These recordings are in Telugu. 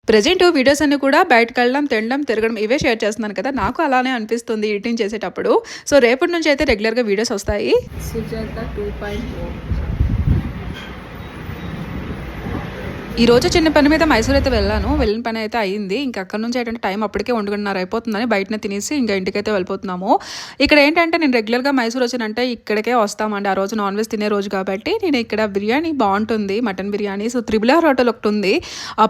ప్రెజెంట్ వీడియోస్ అన్ని కూడా బయటకెళ్ళడం, తినడం, తిరగడం ఇవే షేర్ చేస్తున్నాను కదా! నాకు అలానే అనిపిస్తుంది ఎడిటింగ్ చేసేటప్పుడు. సో, రేపటి నుంచి అయితే రెగ్యులర్‌గా వీడియోస్ వస్తాయి. సుజాత 2.0 ఈరోజు చిన్న పని మీద మైసూర్ అయితే వెళ్ళాను. వెళ్ళిన పని అయితే అయింది. ఇంకా అక్కడి నుంచి ఏంటంటే టైం అప్పటికే 1:30 అయిపోతుందని బయటనే తినేసి ఇంకా ఇంటికైతే వెళ్ళిపోతున్నాము. ఇక్కడ ఏంటంటే నేను రెగ్యులర్‌గా మైసూర్ వచ్చానంటే ఇక్కడికే వస్తామండి. ఆ రోజు నాన్ వెజ్ తినే రోజు కాబట్టి నేను ఇక్కడ బిర్యానీ బాగుంటుంది. Mutton biryani. So, triple R hotel ఒకటి ఉంది.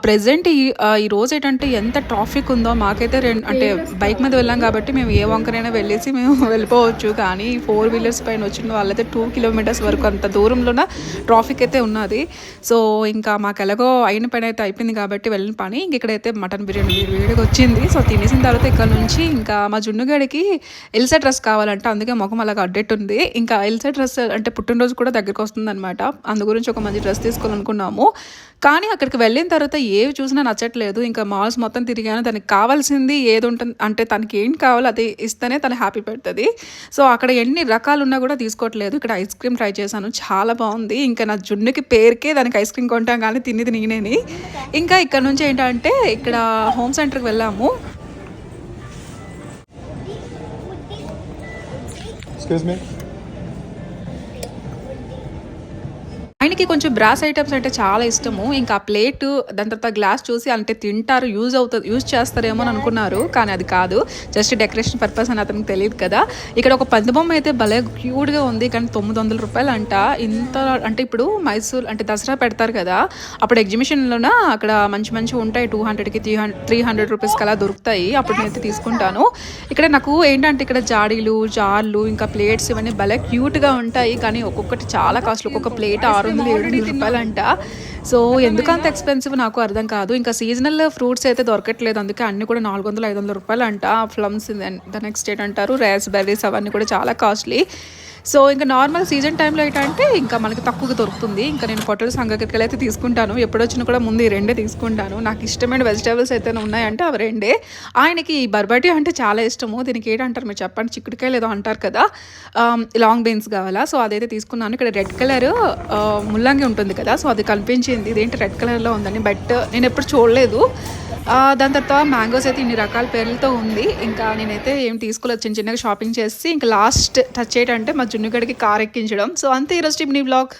ప్రెజెంట్ ఈ రోజు ఏంటంటే ఎంత ట్రాఫిక్ ఉందో మాకైతే అంటే బైక్ మీద వెళ్ళాం కాబట్టి మేము ఏ వంకనైనా వెళ్ళేసి మేము వెళ్ళిపోవచ్చు. కానీ 4 వీలర్స్ పైన వచ్చిన వాళ్ళైతే 2 కిలోమీటర్స్ వరకు అంత దూరంలోన ట్రాఫిక్ అయితే ఉన్నది. సో, ఇంకా మాకు ఎలాగో అయిన పని అయితే అయిపోయింది కాబట్టి వెళ్ళిన పని ఇంక ఇక్కడైతే మటన్ బిర్యానీ వేడిగా వచ్చింది. సో, తినేసిన తర్వాత ఇక్కడ నుంచి ఇంకా మా జున్నుగడికి ఎల్సా డ్రెస్ కావాలంటే అందుకే ముఖం అలాగ అడ్డెట్టుంది. ఇంకా ఎల్సా డ్రెస్ అంటే పుట్టినరోజు కూడా దగ్గరికి వస్తుంది అనమాట. అందు గురించి ఒక మంచి డ్రెస్ తీసుకోవాలనుకున్నాము. కానీ అక్కడికి వెళ్ళిన తర్వాత ఏవి చూసినా నచ్చట్లేదు. ఇంకా మాల్స్ మొత్తం తిరిగాను. తనకి కావాల్సింది ఏది ఉంటుంది అంటే తనకి ఏం కావాలో అది ఇస్తేనే తను హ్యాపీ పెడుతుంది. సో, అక్కడ ఎన్ని రకాలు ఉన్నా కూడా తీసుకోవట్లేదు. ఇక్కడ ఐస్ క్రీమ్ ట్రై చేశాను. చాలా బాగుంది. ఇంకా నా జున్నుకి పేరుకే దానికి ఐస్ క్రీమ్ కొంటాం కానీ తినేది నేనేని. ఇంకా ఇక్కడ నుంచి ఏంటంటే ఇక్కడ హోమ్ సెంటర్కి వెళ్ళాము. ఆయనకి కొంచెం బ్రాస్ ఐటమ్స్ అంటే చాలా ఇష్టము. ఇంకా ఆ ప్లేట్ దాని తర్వాత గ్లాస్ చూసి అంటే తింటారు, యూజ్ చేస్తారేమో అని అనుకున్నారు. కానీ అది కాదు, జస్ట్ డెకరేషన్ పర్పస్ అని అతనికి తెలియదు కదా. ఇక్కడ ఒక పందిబొమ్మ అయితే భలే క్యూట్గా ఉంది. కానీ 900 రూపాయలు అంట. ఇంత అంటే ఇప్పుడు మైసూర్ అంటే దసరా పెడతారు కదా, అప్పుడు ఎగ్జిబిషన్లోన అక్కడ మంచి మంచి ఉంటాయి. 200కి 300 రూపీస్కి అలా దొరుకుతాయి. అప్పుడు నేనైతే తీసుకుంటాను. ఇక్కడ నాకు ఏంటంటే ఇక్కడ జాడీలు, జార్లు, ఇంకా ప్లేట్స్ ఇవన్నీ భలే క్యూట్గా ఉంటాయి. కానీ ఒక్కొక్కటి చాలా కాస్ట్లీ. ఒక్కొక్క ప్లేట్ 600-700 రూపాయలంట. సో, ఎందుకు అంత ఎక్స్పెన్సివ్ నాకు అర్థం కాదు. ఇంకా సీజనల్ ఫ్రూట్స్ అయితే దొరకట్లేదు. అందుకే అన్ని కూడా 400-500 రూపాయలంట. ప్లమ్స్ ద నెక్స్ట్ ఏంటంటారు రాస్బెర్రీస్ అవన్నీ కూడా చాలా కాస్ట్లీ. సో, ఇంకా నార్మల్ సీజన్ టైంలో ఏంటంటే ఇంకా మనకి తక్కువగా దొరుకుతుంది. ఇంకా నేను పొట్టల సంగతికి అయితే తీసుకుంటాను. ఎప్పుడొచ్చినా కూడా ముందు ఈ రెండే తీసుకుంటాను. నాకు ఇష్టమైన వెజిటేబుల్స్ అయితే ఉన్నాయంటే అవి రెండే. ఆయనకి ఈ బర్బటి అంటే చాలా ఇష్టము. దీనికి ఏంటంటారు మీరు చెప్పండి, చిక్కుడుకాయలు ఏదో అంటారు కదా, లాంగ్ బీన్స్ కావాలా. సో, అదైతే తీసుకున్నాను. ఇక్కడ రెడ్ కలర్ ముల్లంగి ఉంటుంది కదా, సో అది కనిపించింది. ఇదేంటి రెడ్ కలర్లో ఉందని, బట్ నేను ఎప్పుడు చూడలేదు. దాని తర్వాత మ్యాంగోస్ అయితే ఇన్ని రకాల పేర్లతో ఉంది. ఇంకా నేనైతే ఏం తీసుకోలేదు, చిన్న చిన్నగా షాపింగ్ చేసి ఇంకా లాస్ట్ టచ్ ఏంటంటే మా జున్నుగడికి కార్ ఎక్కించడం. సో, అంతే ఈరోజు నీ బ్లాగ్.